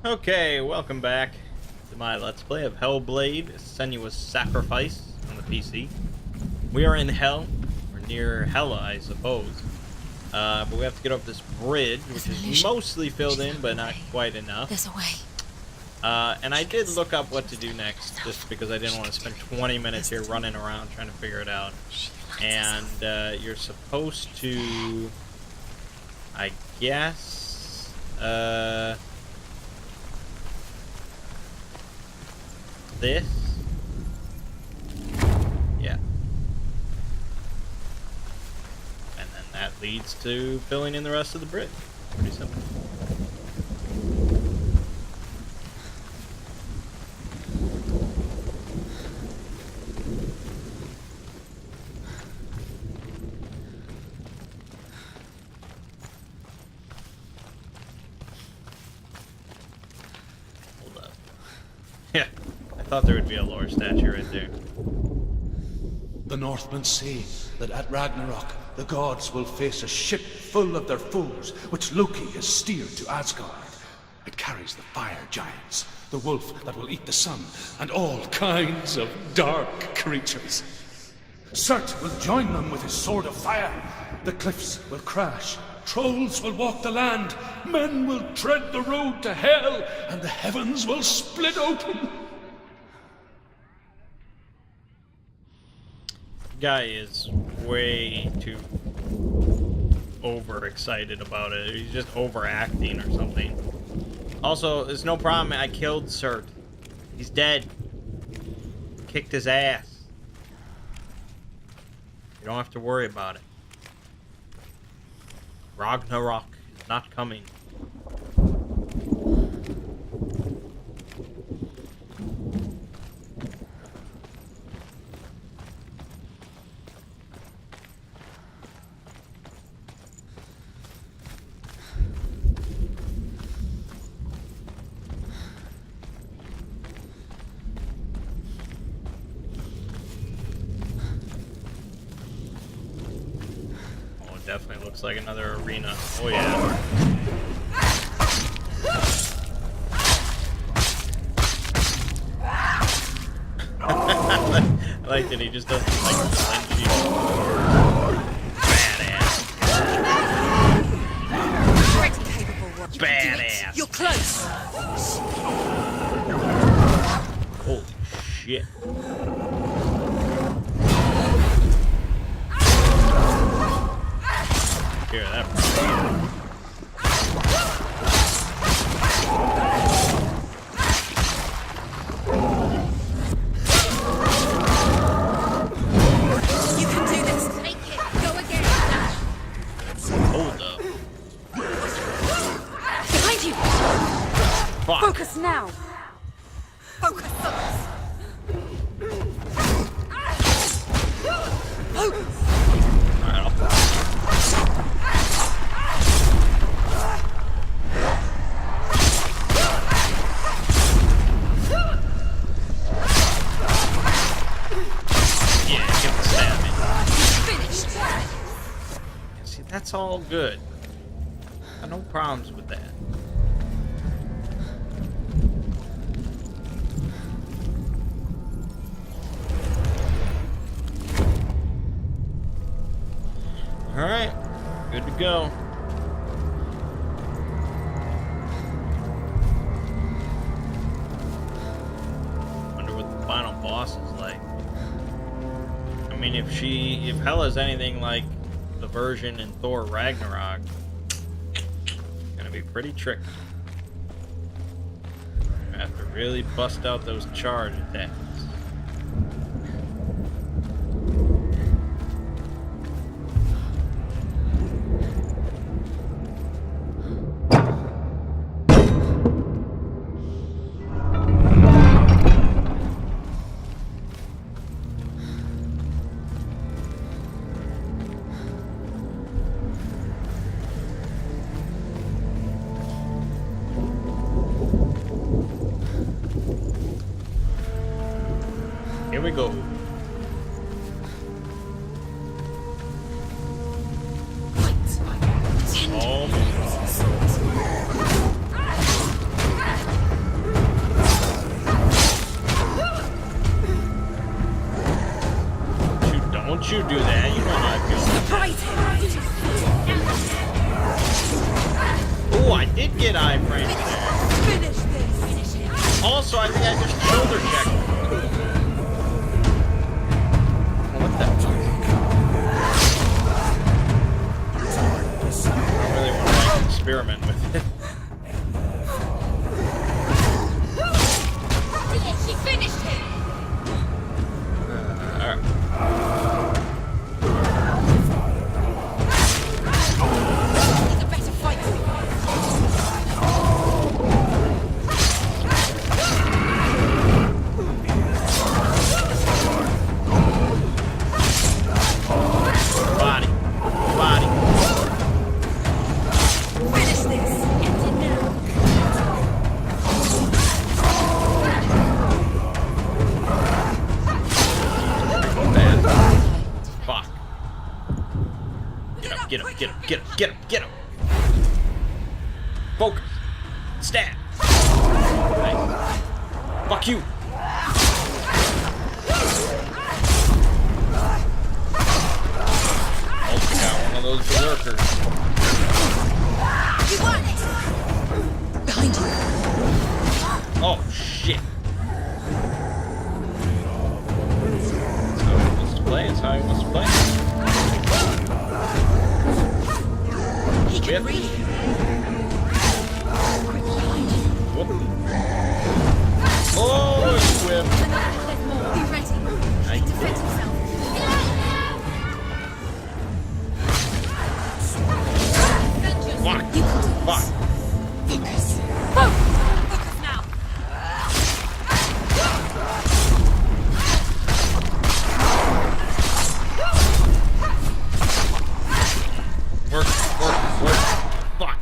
Okay, welcome back to my Let's Play of Hellblade, Senua's Sacrifice on the PC. We are in Hell, or near Hella, I suppose. But we have to get over this bridge, which is mostly filled in, but not quite enough. There's a way. And I did look up what to do next, just because I didn't want to spend 20 minutes here running around trying to figure it out. And you're supposed to, I guess, this? Yeah. And then that leads to filling in the rest of the bridge. Pretty simple. Hold up. Yeah. I thought there would be a lore statue right there. The Northmen say that at Ragnarok, the gods will face a ship full of their foes, which Loki has steered to Asgard. It carries the fire giants, the wolf that will eat the sun, and all kinds of dark creatures. Surt will join them with his sword of fire. The cliffs will crash, trolls will walk the land, men will tread the road to hell, and the heavens will split open. Guy is way too overexcited about it. He's just overacting or something. Also, there's no problem. I killed Surt. He's dead. Kicked his ass. You don't have to worry about it. Ragnarok is not coming. Definitely looks like another arena. Oh yeah. I like that he just doesn't like the flinch. Badass. Badass. You're close. Holy shit. Hear that? You can do this. Take it. Go again. Hold up. Behind you. Fuck. Focus now. Focus. Focus. Alright, I'll That's all good. Got no problems with that. Alright, good to go. Wonder what the final boss is like. I mean, if Hela's anything like the version in Thor Ragnarok, it's gonna be pretty tricky. I have to really bust out those charge attacks. Here we go. I did get iframes there. Finish this. Finish it. Also, I think I just shoulder checked. What the fuck? I really want to like experiment with it. She finished him. Alright. He's a better fighter. Body. Body. Finish this. End it now. Bad. Fuck. Get up, get up, get up, get up, get up, get up. Focus. Stab. Nice. Fuck you. Also got one of those berserkers. You want it. Behind you. Oh shit. That's how he wants to play. That's how he wants to play. He can read. Whoop. Oh, whip. There's more. Be ready. Nice. Defend himself. Fuck. You can do Fuck. Focus. Focus now. Work, work, work. Fuck.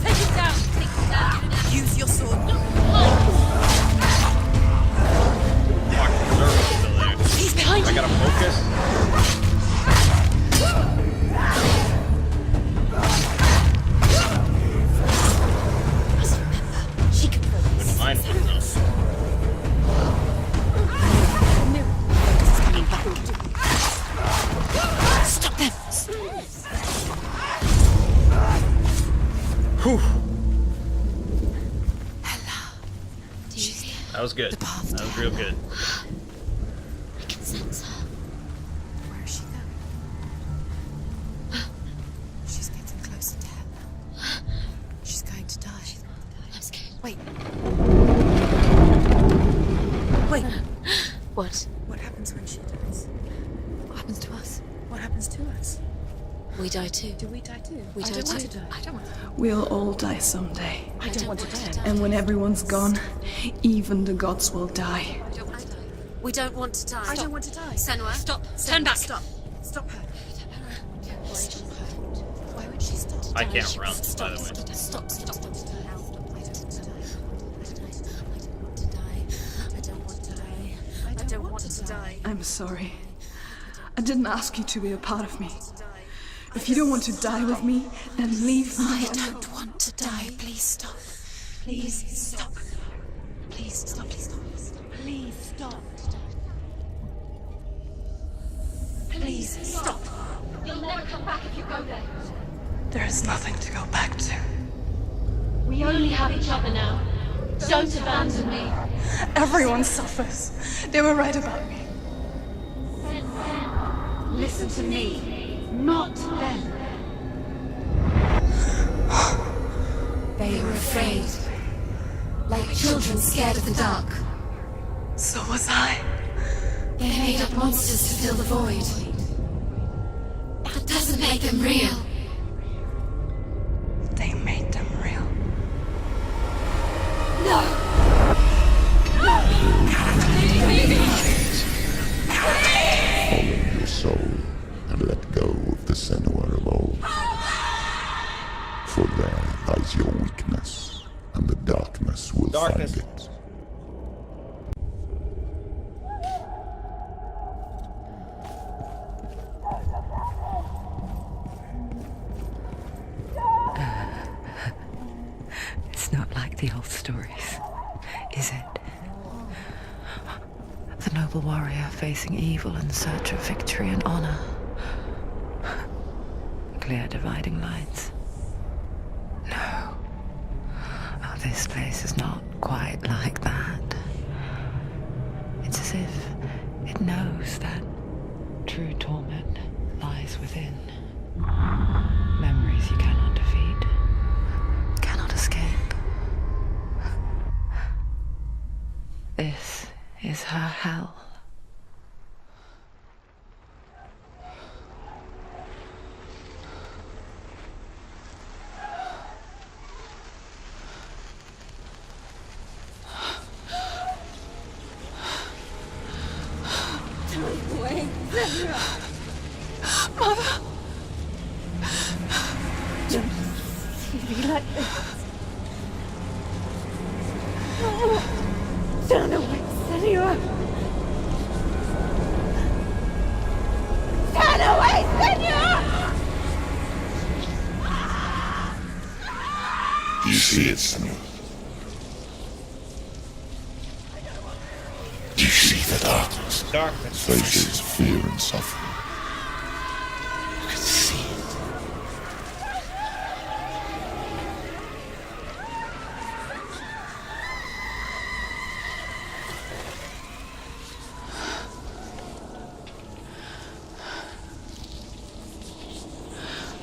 Take it down. Take it down. Use your sword. Fuck, berserker's still there. He's behind I you. gotta focus. Must remember, she can throw Wouldn't this. mind one though. Mirror. Focus is coming back. Stop them. Whew. Hello. Do you hear? That was good. The path That was real good. I can sense her. Where is she going? She's getting closer to him. She's going to die. I'm scared. Wait. Wait. What? What happens when she dies? What happens to us? What happens to us? We die too. Do we die too? We I die don't want too. to die. I don't want to. We'll all die someday. I don't want to die. And when everyone's gone, even the gods will die. I don't want to die. We don't want to die. I don't want to die. Senua, stop. Turn back. Stop. Stop her. Why would she stop? I can't run, by the way. Stop. I don't want to die. I don't want to die. I'm sorry. I didn't ask you to be a part of me. If you don't want to die with me, then leave me. I don't want to die. Please stop. Please stop. Please stop. Please stop. Please stop. Please stop. You'll never come back if you go there. There is nothing to go back to. We only have each other now. Don't abandon me. Everyone suffers. They were right about me. Listen to me, not them. They were afraid. Like children scared of the dark. So was I. They made up monsters to fill the void. That doesn't make them real. They made them real. No! Follow your soul and let go of the Senua of old. For there lies your weakness, and the darkness will Darkness. find it. It's not like the old stories, is it? The noble warrior facing evil in search of victory and honor. clear dividing lines. No. Oh, this place is not quite like that. It's as if it knows that true torment lies within. Memories you cannot defeat, cannot escape. This is her hell. Wait, Senua. Mother! Don't see me like this. Turn away, Senua. Turn away, Senua! Do you see it, Senua? Do you see the darkness? Darkness. Faces of fear and suffering. You can see it.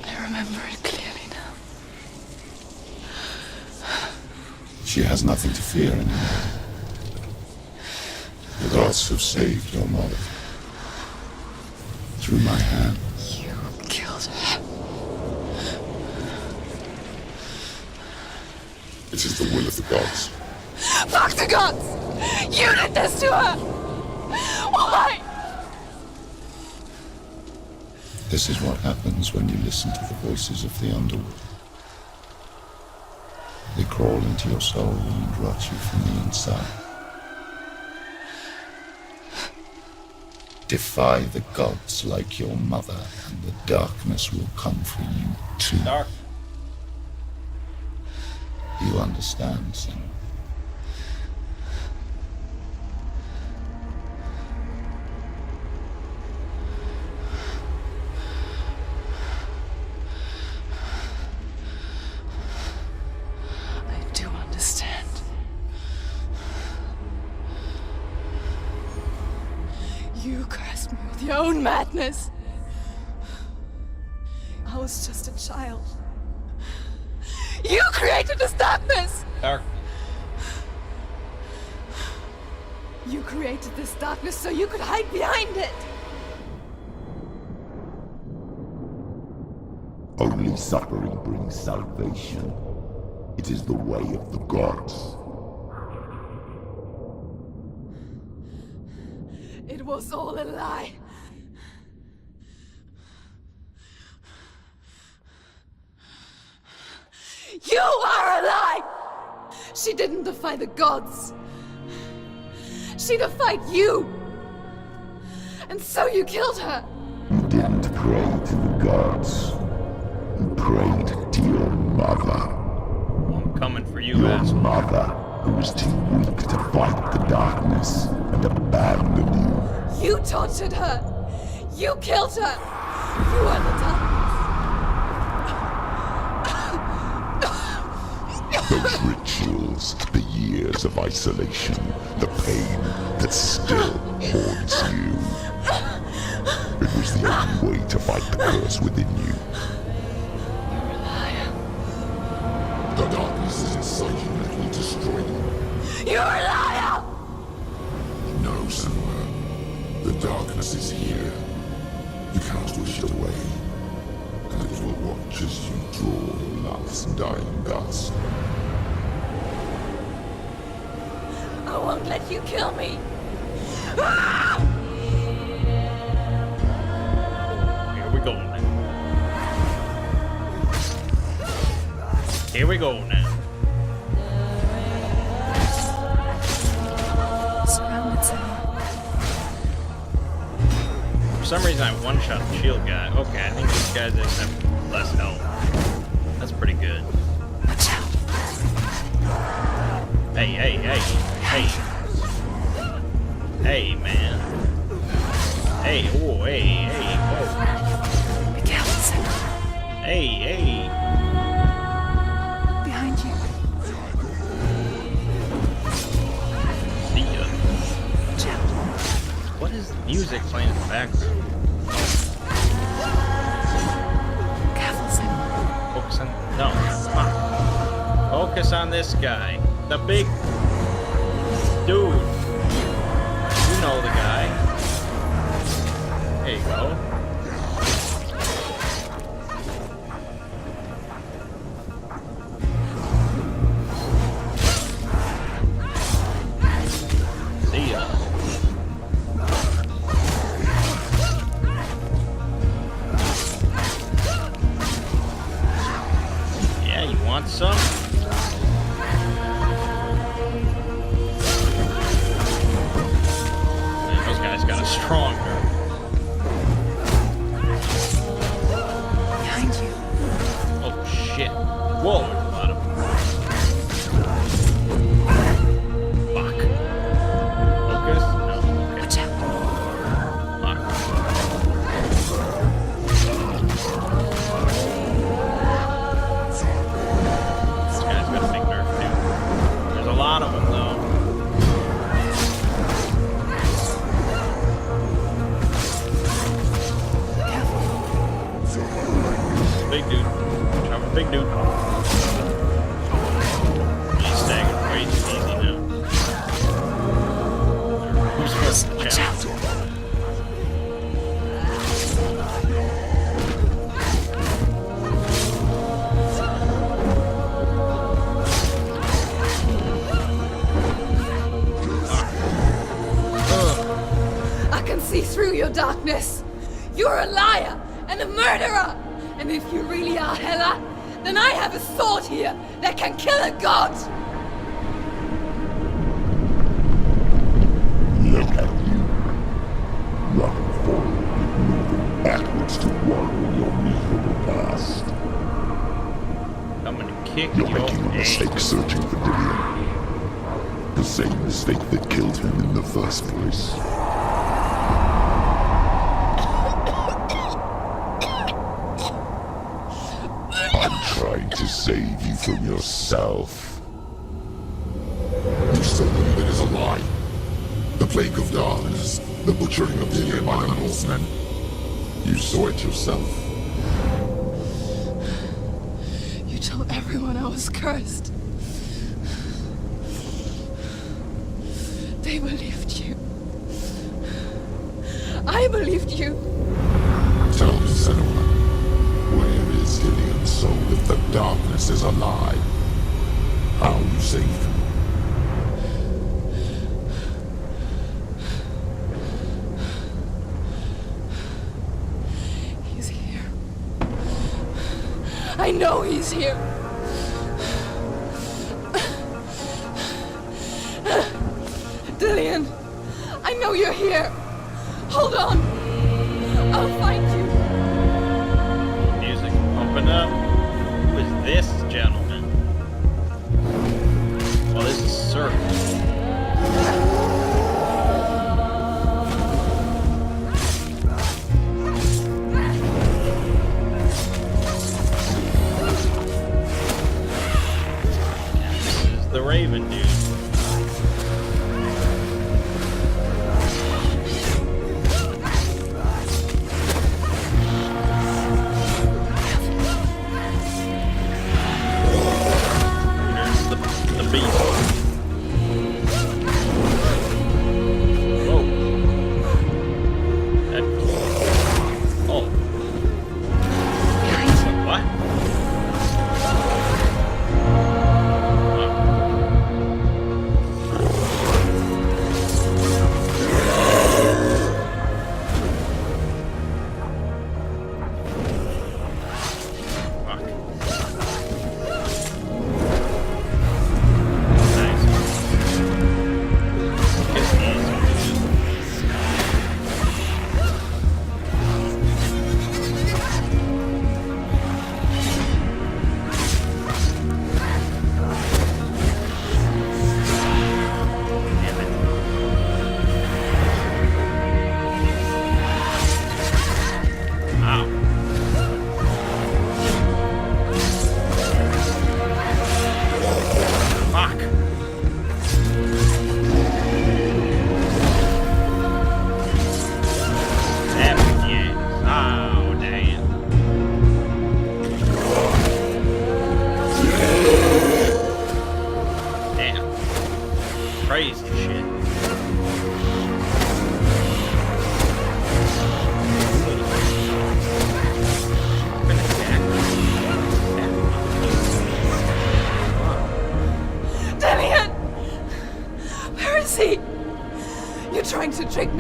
I remember it clearly now. She has nothing to fear anymore. The gods have saved your mother. Through my hand. You killed her. It is the will of the gods. Fuck the gods! You did this to her! Why? This is what happens when you listen to the voices of the underworld. They crawl into your soul and rot you from the inside. Defy the gods like your mother, and the darkness will come for you too. Dark. You understand, son? I do understand. You cursed me with your own madness. I was just a child. You created this darkness! Dark. You created this darkness so you could hide behind it! Only suffering brings salvation. It is the way of the gods. It was all a lie. You are a lie! She didn't defy the gods. She defied you! And so you killed her! You didn't pray to the gods. You prayed to your mother. I'm coming for you, Your asshole. mother, who was too weak to fight the darkness and abandoned you. You tortured her! You killed her! You are the darkness! Those rituals, the years of isolation, the pain that still haunts you. It was the only way to fight the curse within you. You're a liar. The darkness is inside you that will destroy you. You're a liar! No, Senua. The darkness is here. You cannot wish it away. And it will watch as you draw your last dying gasp. I won't let you kill me! Here we go now. Here we go now. Surrounded, Senua. For some reason, I one-shot the shield guy. Okay, I think these guys just have less health. That's pretty good. Watch out. Hey, hey, hey, hey. Hey, man. Hey, oh, hey, hey, whoa. Be careful, Senua. Hey, hey. Behind you. See ya. Watch out. What is the music playing in the background? Careful, Senua. Focus on... No, come on. Focus on this guy. The big dude. You know the guy. There you go. See ya. Yeah, you want some? Man, those guys got a strong nerve. Behind you. Oh shit. Whoa, there's a lot of them. Fuck. Focus? No. Okay. Watch out. Fuck. This guy's got a big nerve too. There's a lot of them though. Careful. Big dude. Watch out for big dude. He's staggered way too easy now. Who's first? Watch out. I can see through your darkness. You're a liar and a murderer. And if you really are Hela, then I have a sword here that can kill a god. Look at you. Running forward, moving backwards to wallow your miserable past. I'm gonna kick You're your making a mistake ass. searching for Dillion. The same mistake that killed him in the first place. I'm trying to save you from yourself. You still believe it is a lie? The plague of darkness, the butchering of Dillion by the Northmen. You saw it yourself. You told everyone I was cursed. They believed you. I believed you. Tell me, Senua, where is Dillion's soul if the darkness is a lie? How you saved him? He's here. I know he's here. Dillion, I know you're here. Hold on. I'll find you. Music pumping up. Who is this gentleman? Well, this is Sir. This is the Raven dude. There's the beast. Whoa. That... Oh. What?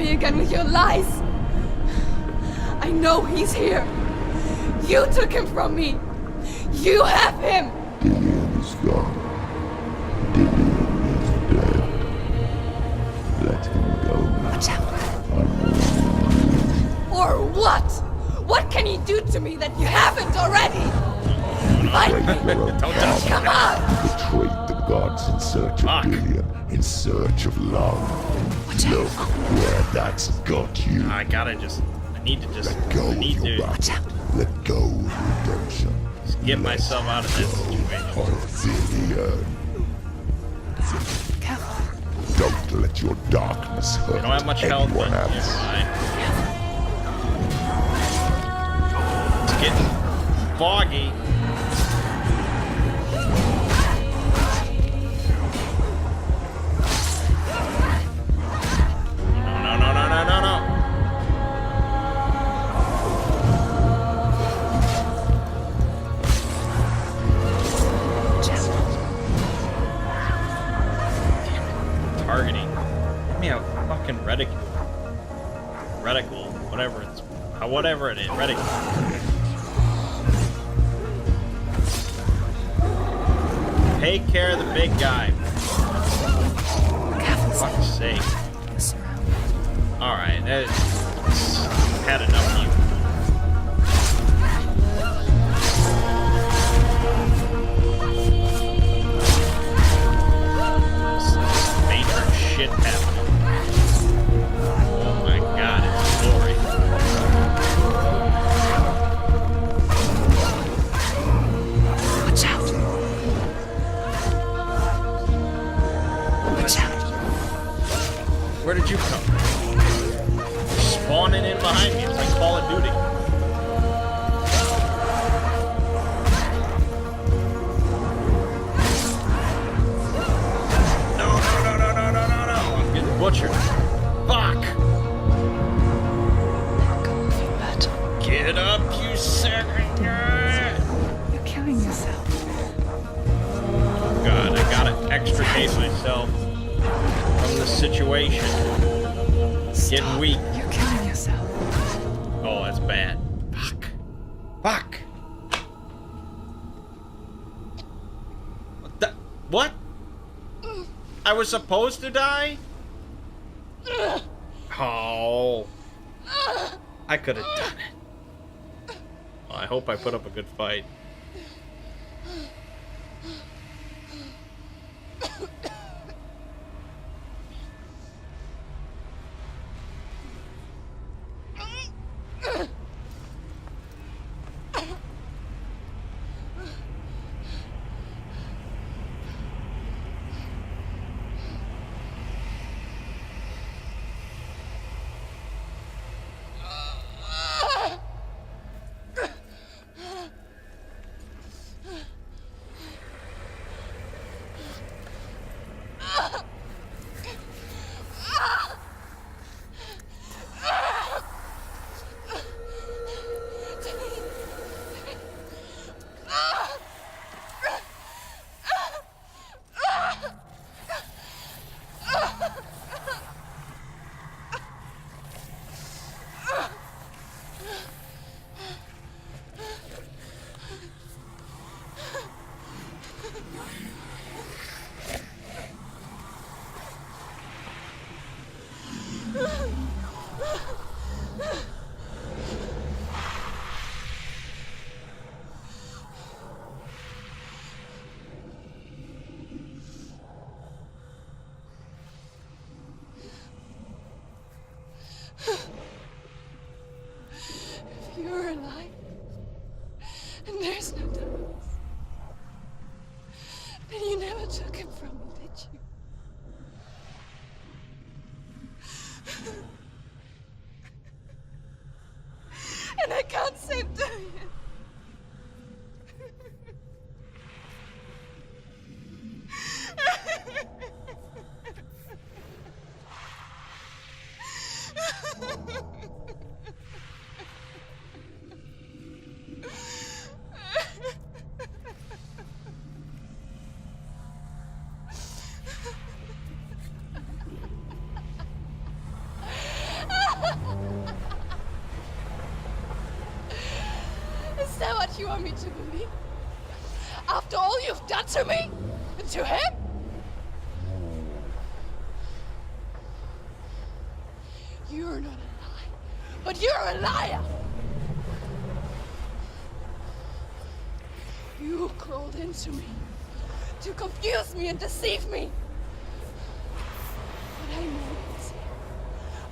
me again with your lies. I know he's here. You took him from me. You have him. Dillion is gone. Dillion is dead. Let him go now. Watch out. Or what? What can he do to me that you haven't already? Fight me. Come on. Betrayed the gods in search of Dillion, in search of love. Look where that's got you. I need to just, Let go I need of your to battle. Let go of redemption. get myself out of this situation. Of Dillion. Careful. Don't let your darkness hurt I don't have much health, but anyone never else. mind. It's getting foggy. No. Targeting. Give me a fucking reticle. Reticle. Whatever it is. Reticle. Take care of the big guy. Careful, For fuck's sake. You're surrounded. Alright, I've had enough of you. This matron shit happening. Oh my god, it's glory. Watch out. Watch out. Where did you come from? Spawning in behind me. It's like Call of Duty. No. I'm getting butchered. Fuck. Get up, you second guy. You're killing yourself. God, I gotta extricate myself from the situation. Getting weak. You're killing yourself. Oh, that's bad. Fuck. What the? What? I was supposed to die? Oh. I could have done it. Well, I hope I put up a good fight. If you're alive, and there's no darkness, then you never took him from me, did you? And I can't save Dillion. want me to believe? After all you've done to me? And to him? You're not a lie, but you're a liar! You crawled into me to confuse me and deceive me. But I know it.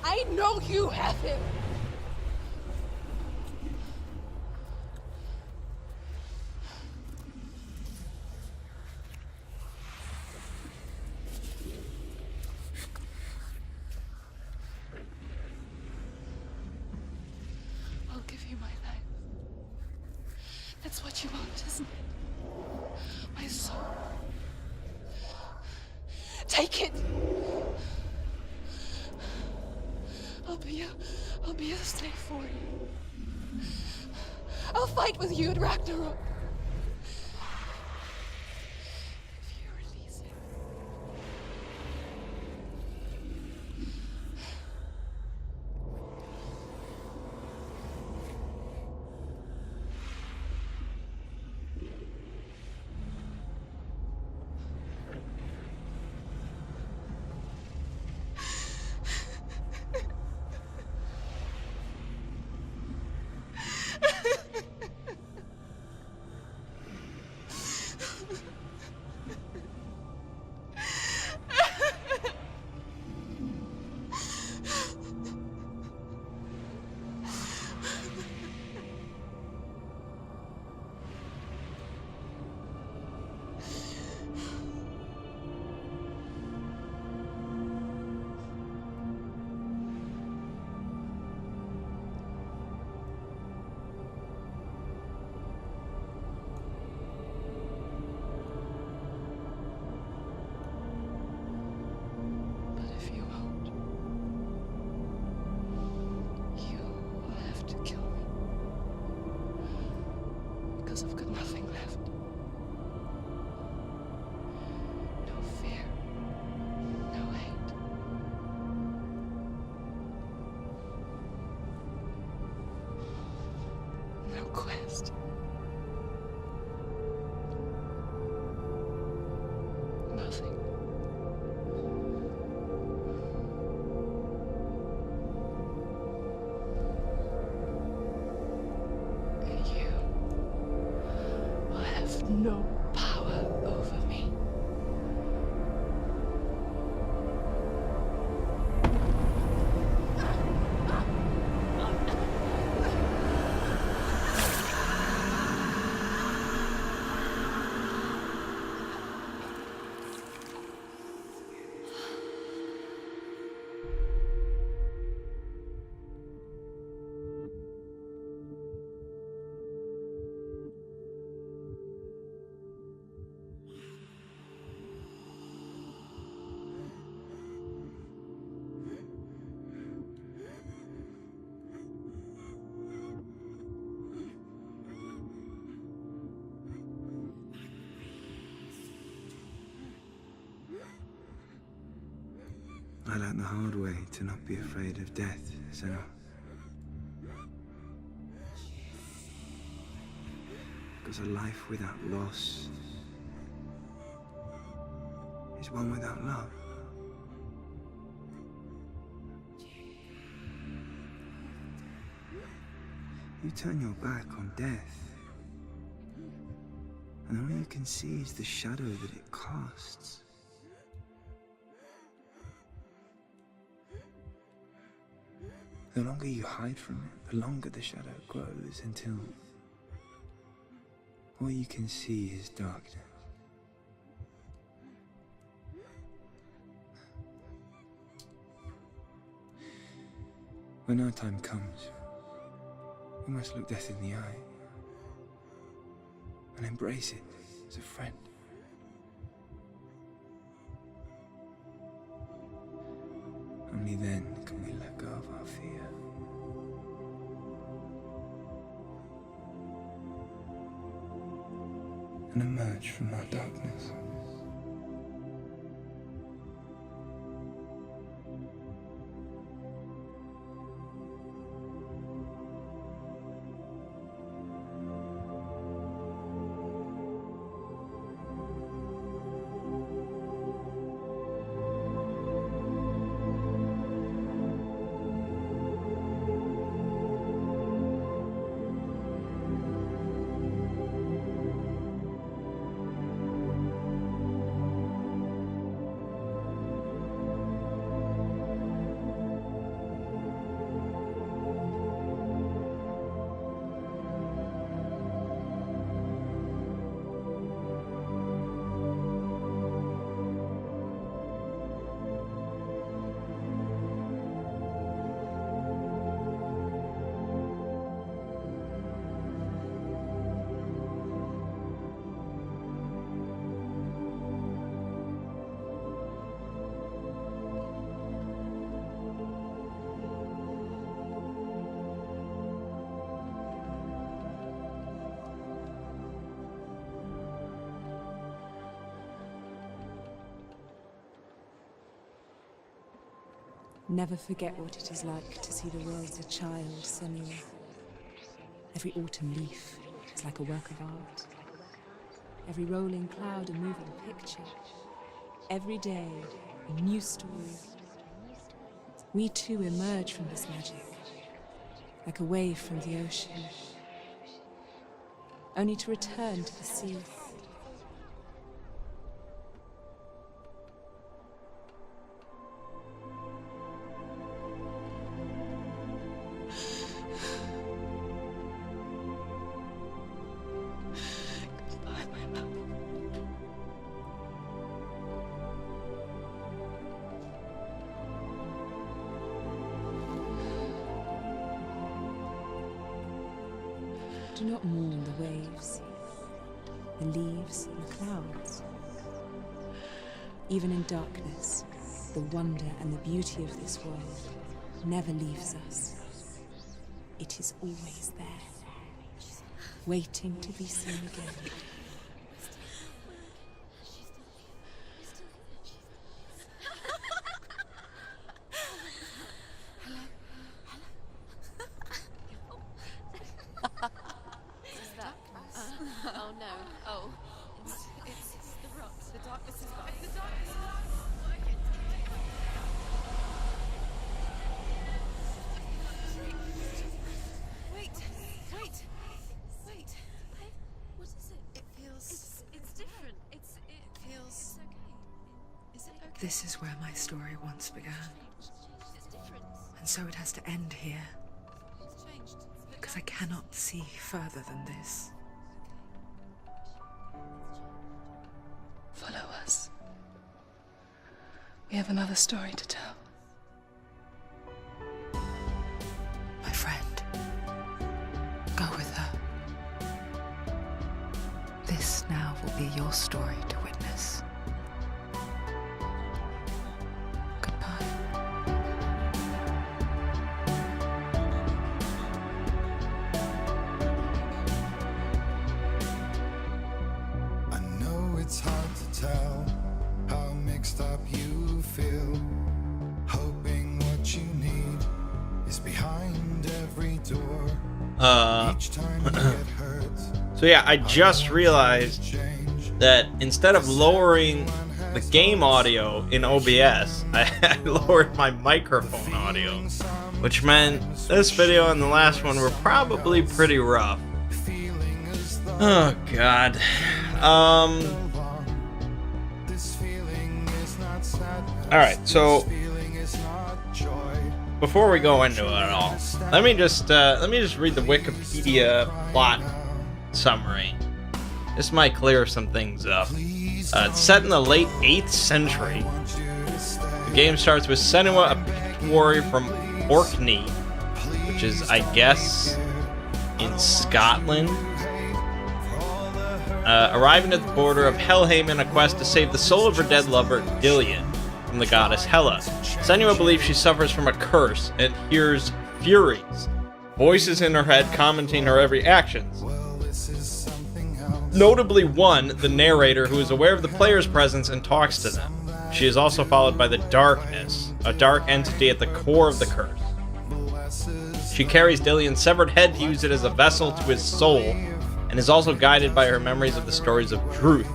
I know you have him. I'll give you my life. That's what you want, isn't it? My soul. Take it. I'll be a slave for you. I'll fight with you at Ragnarok. If you release it. I've got nothing left. No fear. No hate. No quest. Nothing. No power over me. I learned the hard way to not be afraid of death, Senua. Because a life without loss is one without love. You turn your back on death, and all you can see is the shadow that it casts. The longer you hide from it, the longer the shadow grows until all you can see is darkness. When our time comes, we must look death in the eye and embrace it as a friend. Only then can we let go of our fear. And emerge from our darkness. Never forget what it is like to see the world as a child, Senua. Every autumn leaf is like a work of art. Every rolling cloud a moving picture. Every day, a new story. We too emerge from this magic, like a wave from the ocean, only to return to the sea. Do not mourn the waves, the leaves, and the clouds. Even in darkness, the wonder and the beauty of this world never leaves us. It is always there, waiting to be seen again. Oh no. Oh. It's the rocks. The darkness is back. The darkness is Wait. What is it? It feels... It's different. It feels... It's okay. Is it okay? This is where my story once began. It's different. And so it has to end here, It's changed. because I cannot see further than this. Follow us. We have another story to tell. My friend, go with her. This now will be your story to witness. Goodbye. I know it's hard to tell how mixed up you feel. Hoping what you need is behind every door. Each time you get hurt, So yeah, I just realized that instead of lowering the game audio in OBS, I lowered my microphone audio, which meant this video and the last one were probably pretty rough. Oh god. Alright, so before we go into it at all, let me just read the Wikipedia plot summary. This might clear some things up. It's set in the late 8th century. The game starts with Senua, a picked warrior from Orkney, which is, I guess, in Scotland, arriving at the border of Helheim in a quest to save the soul of her dead lover, Dillion, from the goddess Hela. Senua believes she suffers from a curse and hears furies, voices in her head commenting her every action. Notably one, the narrator, who is aware of the player's presence and talks to them. She is also followed by the Darkness, a dark entity at the core of the curse. She carries Dillion's severed head to use it as a vessel to his soul, and is also guided by her memories of the stories of Druth,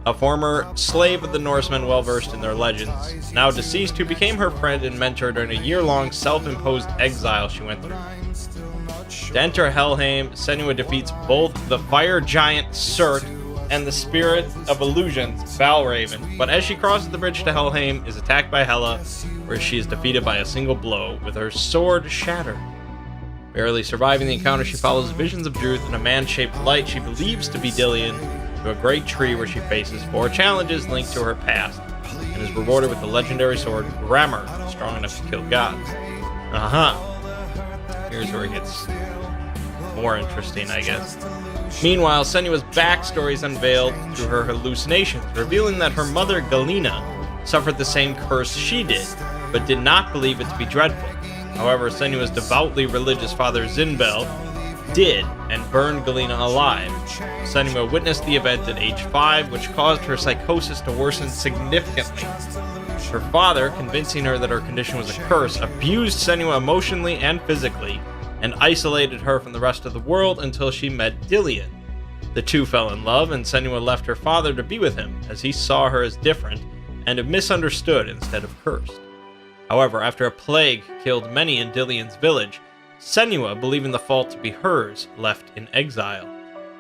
a former slave of the Norsemen well-versed in their legends, now deceased, who became her friend and mentor during a year-long self-imposed exile she went through. To enter Helheim, Senua defeats both the fire giant Surt and the spirit of illusions, Valraven, but as she crosses the bridge to Helheim, is attacked by Hela, where she is defeated by a single blow, with her sword shattered. Barely surviving the encounter, she follows visions of Druth and a man-shaped light she believes to be Dillion to a great tree where she faces 4 challenges linked to her past, and is rewarded with the legendary sword Grammar, strong enough to kill gods. Here's where it gets more interesting, I guess. Meanwhile, Senua's backstory is unveiled through her hallucinations, revealing that her mother, Galena, suffered the same curse she did, but did not believe it to be dreadful. However, Senua's devoutly religious father, Zinbel, did, and burned Galena alive. Senua witnessed the event at age 5, which caused her psychosis to worsen significantly. Her father, convincing her that her condition was a curse, abused Senua emotionally and physically, and isolated her from the rest of the world until she met Dillion. The two fell in love, and Senua left her father to be with him, as he saw her as different and misunderstood instead of cursed. However, after a plague killed many in Dillion's village, Senua, believing the fault to be hers, left in exile.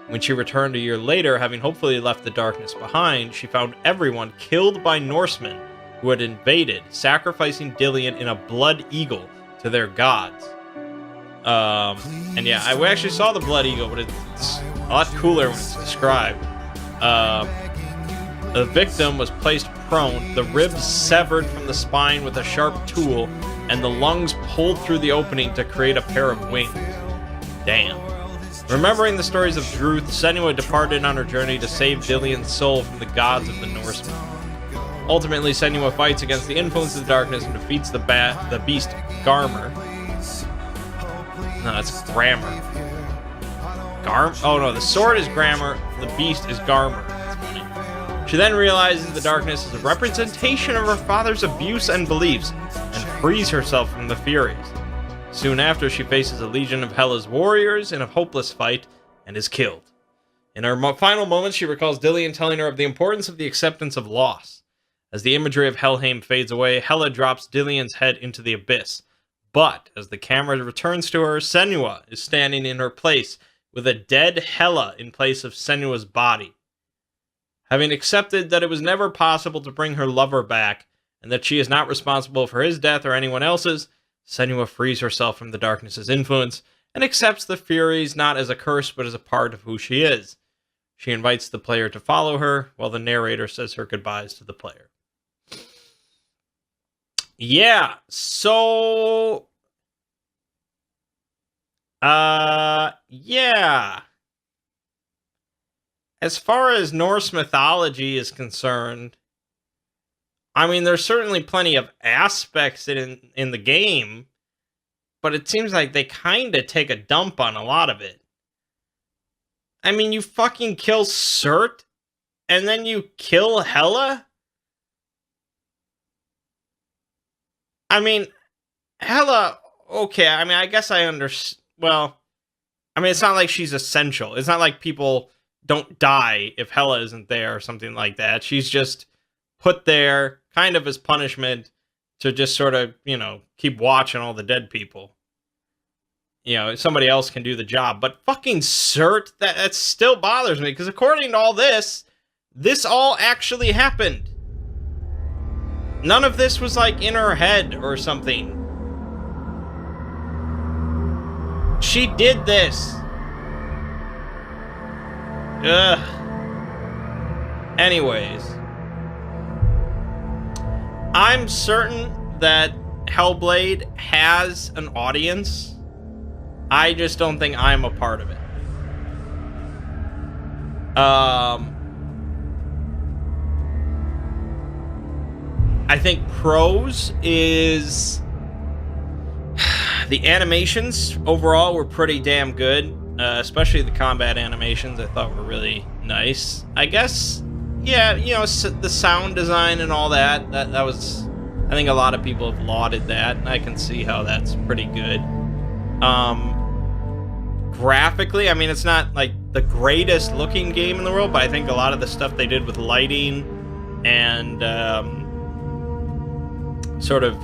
When she returned a year later, having hopefully left the darkness behind, she found everyone killed by Norsemen who had invaded, sacrificing Dillion in a blood eagle to their gods. And yeah, we actually saw the blood eagle, but it's a lot cooler when it's described. The victim was placed prone, the ribs severed from the spine with a sharp tool, and the lungs pulled through the opening to create a pair of wings. Damn. Remembering the stories of Druth, Senua departed on her journey to save Dillion's soul from the gods of the Norsemen. Ultimately, Senua fights against the influence of the darkness and defeats the beast Garmer. No, it's Grammar. Oh no, the sword is Grammar, the beast is Garmer. That's funny. She then realizes the darkness is a representation of her father's abuse and beliefs, and frees herself from the Furies. Soon after, she faces a legion of Hela's warriors in a hopeless fight, and is killed. In her final moments, she recalls Dillion telling her of the importance of the acceptance of loss. As the imagery of Helheim fades away, Hela drops Dillion's head into the abyss. But, as the camera returns to her, Senua is standing in her place, with a dead Hela in place of Senua's body. Having accepted that it was never possible to bring her lover back, and that she is not responsible for his death or anyone else's, Senua frees herself from the darkness's influence, and accepts the Furies not as a curse, but as a part of who she is. She invites the player to follow her, while the narrator says her goodbyes to the player. Yeah, so... yeah. As far as Norse mythology is concerned, I mean, there's certainly plenty of aspects in the game, but it seems like they kind of take a dump on a lot of it. I mean, you fucking kill Surt, and then you kill Hela? I mean, Hela, okay, I mean, I guess I understand. Well, I mean, it's not like she's essential. It's not like people don't die if Hela isn't there or something like that. She's just put there kind of as punishment to just sort of, you know, keep watching all the dead people. You know, somebody else can do the job. But fucking Surt, that still bothers me, because according to all this all actually happened. None of this was, like, in her head or something. She did this. Ugh. Anyways. I'm certain that Hellblade has an audience. I just don't think I'm a part of it. I think pros is the animations overall were pretty damn good, especially the combat animations I thought were really nice. I guess, yeah, you know, the sound design and all that was, I think a lot of people have lauded that, and I can see how that's pretty good. Graphically, I mean, it's not like the greatest looking game in the world, but I think a lot of the stuff they did with lighting and sort of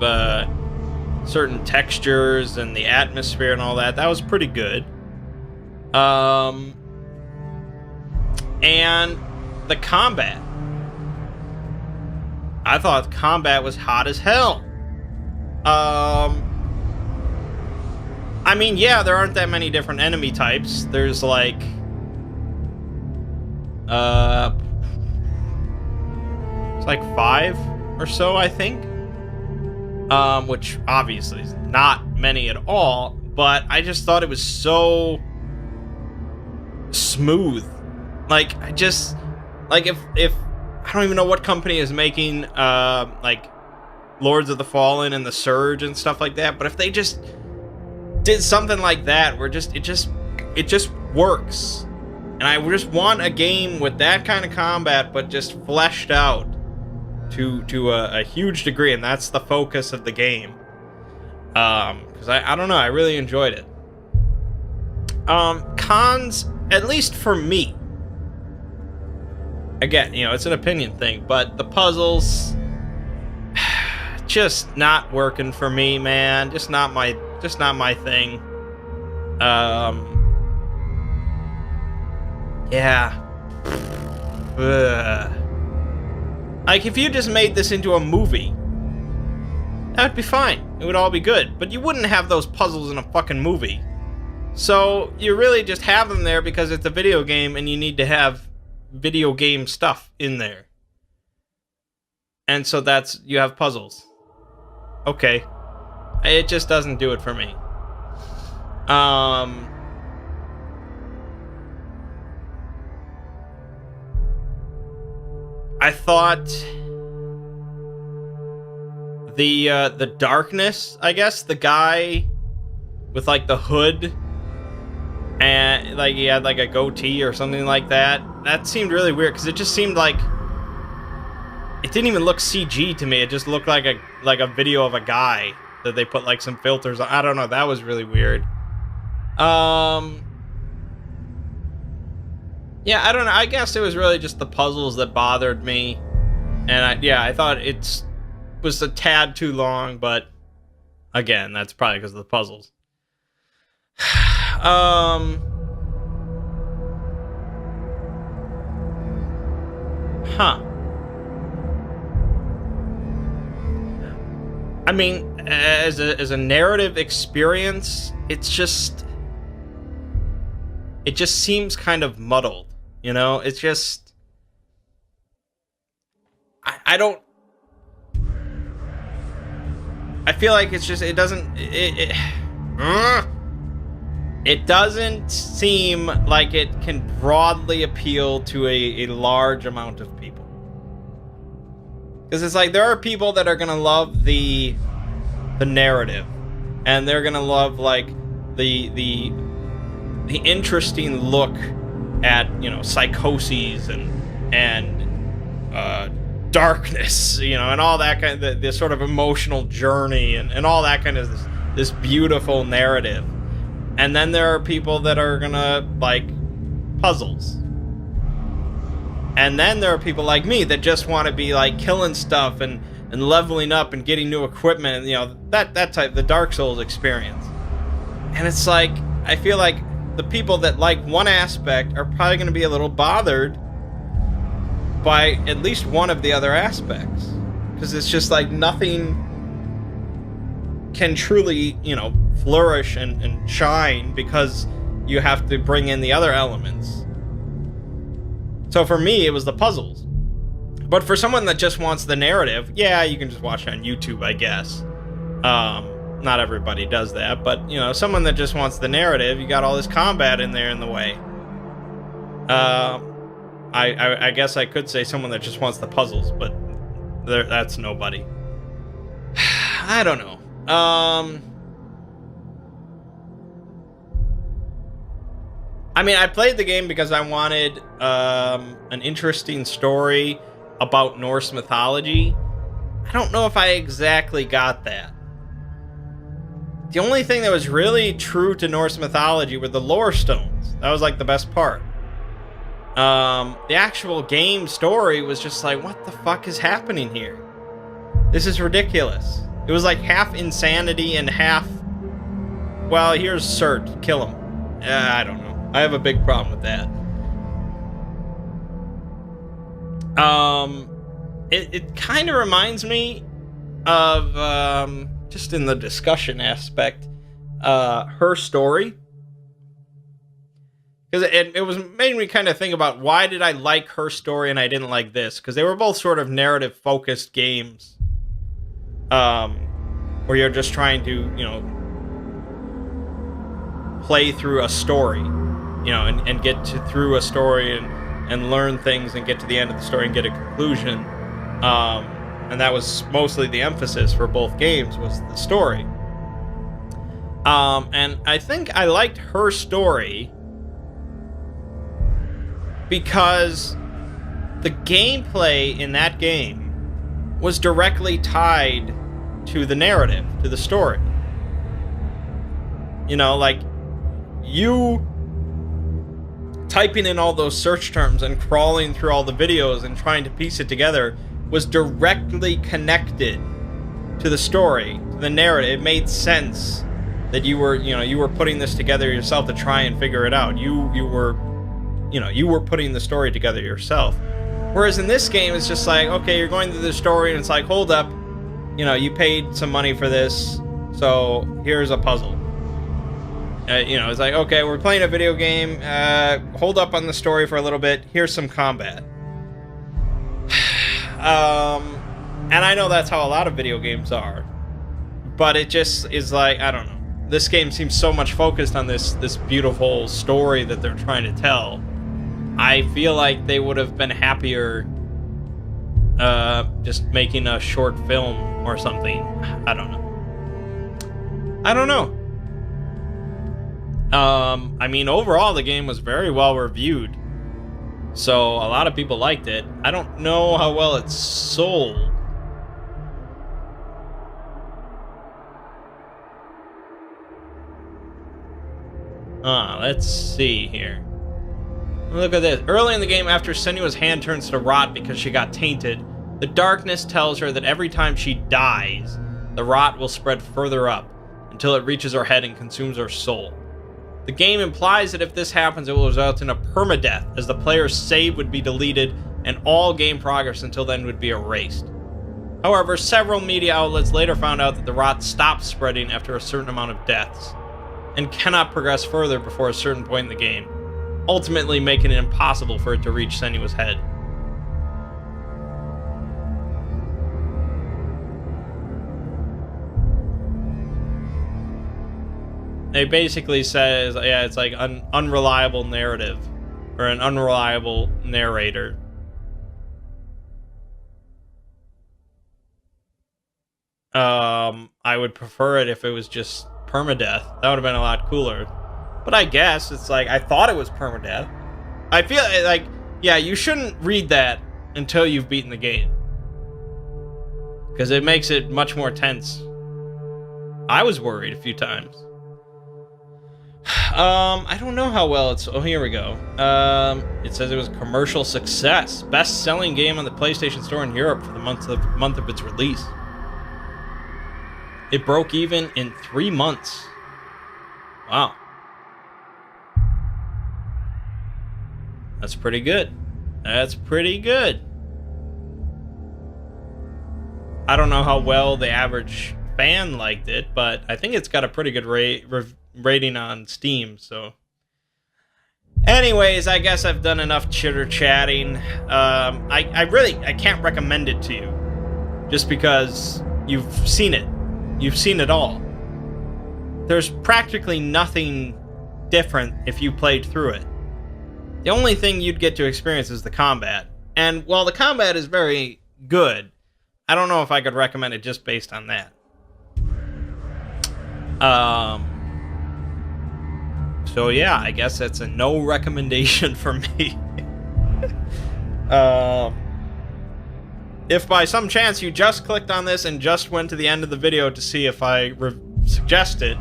certain textures and the atmosphere and all that was pretty good. And the combat, I thought the combat was hot as hell. I mean, yeah, there aren't that many different enemy types. There's like it's like 5 or so, I think. Which obviously is not many at all, but I just thought it was so smooth. Like, I just, like, if I don't even know what company is making like Lords of the Fallen and the Surge and stuff like that, but if they just did something like that where it just works. And I just want a game with that kind of combat, but just fleshed out. to a huge degree, and that's the focus of the game. Because I don't know, I really enjoyed it. Cons, at least for me. Again, you know, it's an opinion thing, but the puzzles just not working for me, man. Just not my thing. Yeah. Ugh. Like, if you just made this into a movie, that'd be fine. It would all be good. But you wouldn't have those puzzles in a fucking movie. So, you really just have them there because it's a video game and you need to have video game stuff in there. And so you have puzzles. Okay. It just doesn't do it for me. I thought the darkness, I guess, the guy with like the hood and like he had like a goatee or something like that. That seemed really weird because it just seemed like it didn't even look CG to me. It just looked like a video of a guy that they put like some filters on. I don't know. That was really weird. Yeah, I don't know. I guess it was really just the puzzles that bothered me. And I thought it was a tad too long, but again, that's probably because of the puzzles. I mean, as a narrative experience, it just seems kind of muddled. You know, it's just I don't. I feel like it's just it doesn't seem like it can broadly appeal to a large amount of people. Because it's like there are people that are gonna love the narrative, and they're gonna love like the interesting look at, you know, psychoses and darkness, you know, and all that kind of this sort of emotional journey and all that kind of this beautiful narrative. And then there are people that are gonna like puzzles. And then there are people like me that just want to be like killing stuff and leveling up and getting new equipment, and, you know, that type, the Dark Souls experience. And it's like, I feel like the people that like one aspect are probably going to be a little bothered by at least one of the other aspects. Because it's just like nothing can truly, you know, flourish and shine because you have to bring in the other elements. So for me, it was the puzzles. But for someone that just wants the narrative, yeah, you can just watch it on YouTube, I guess. Not everybody does that, but, you know, someone that just wants the narrative, you got all this combat in there in the way. I guess I could say someone that just wants the puzzles, but that's nobody. I don't know. I mean, I played the game because I wanted an interesting story about Norse mythology. I don't know if I exactly got that. The only thing that was really true to Norse mythology were the lore stones. That was like the best part. The actual game story was just like, what the fuck is happening here? This is ridiculous. It was like half insanity and half, well, here's Surt, kill him. I don't know. I have a big problem with that. It kind of reminds me of, just in the discussion aspect, Her Story. Because it was made me kind of think about, why did I like Her Story and I didn't like this? Because they were both sort of narrative-focused games. Where you're just trying to, you know, play through a story. You know, and get through a story and learn things and get to the end of the story and get a conclusion. And that was mostly the emphasis for both games, was the story. And I think I liked Her Story because the gameplay in that game was directly tied to the narrative, to the story. You know, like, you typing in all those search terms and crawling through all the videos and trying to piece it together was directly connected to the story, to the narrative. It made sense that you were putting this together yourself to try and figure it out. You were putting the story together yourself. Whereas in this game, it's just like, okay, you're going through the story, and it's like, hold up, you paid some money for this, so here's a puzzle. It's like, okay, we're playing a video game, hold up on the story for a little bit, here's some combat. And I know that's how a lot of video games are, but it just is like, I don't know. This game seems so much focused on this beautiful story that they're trying to tell. I feel like they would have been happier just making a short film or something. I don't know. I mean, overall, the game was very well reviewed, so a lot of people liked it. I don't know how well it's sold. Let's see here. Look at this. Early in the game, after Senua's hand turns to rot because she got tainted, the darkness tells her that every time she dies, the rot will spread further up until it reaches her head and consumes her soul. The game implies that if this happens, it will result in a permadeath, as the player's save would be deleted and all game progress until then would be erased. However, several media outlets later found out that the rot stops spreading after a certain amount of deaths, and cannot progress further before a certain point in the game, ultimately making it impossible for it to reach Senua's head. It basically says, yeah, it's like an unreliable narrative, or an unreliable narrator. I would prefer it if it was just permadeath. That would have been a lot cooler. But I guess it's like, I thought it was permadeath. I feel like, yeah, you shouldn't read that until you've beaten the game, because it makes it much more tense. I was worried a few times. I don't know how well it's... Oh, here we go. It says it was a commercial success. Best-selling game on the PlayStation Store in Europe for the month of its release. It broke even in 3 months. Wow. That's pretty good. That's pretty good. I don't know how well the average fan liked it, but I think it's got a pretty good rating on Steam, so... Anyways, I guess I've done enough chitter-chatting. I can't recommend it to you, just because you've seen it. You've seen it all. There's practically nothing different if you played through it. The only thing you'd get to experience is the combat. And while the combat is very good, I don't know if I could recommend it just based on that. So yeah, I guess that's a no recommendation for me. If by some chance you just clicked on this and just went to the end of the video to see if I suggest it,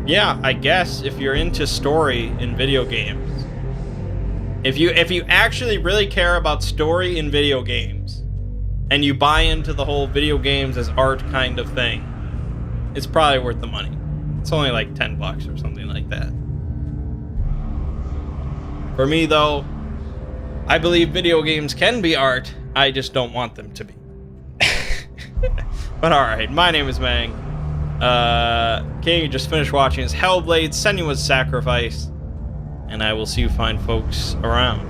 yeah, I guess if you're into story in video games, if you actually really care about story in video games, and you buy into the whole video games as art kind of thing, it's probably worth the money. It's only like $10 or something like that. For me, though, I believe video games can be art. I just don't want them to be. But alright, my name is Mangg. Okay, you just finished watching his Hellblade, Senua's Sacrifice, and I will see you fine folks around.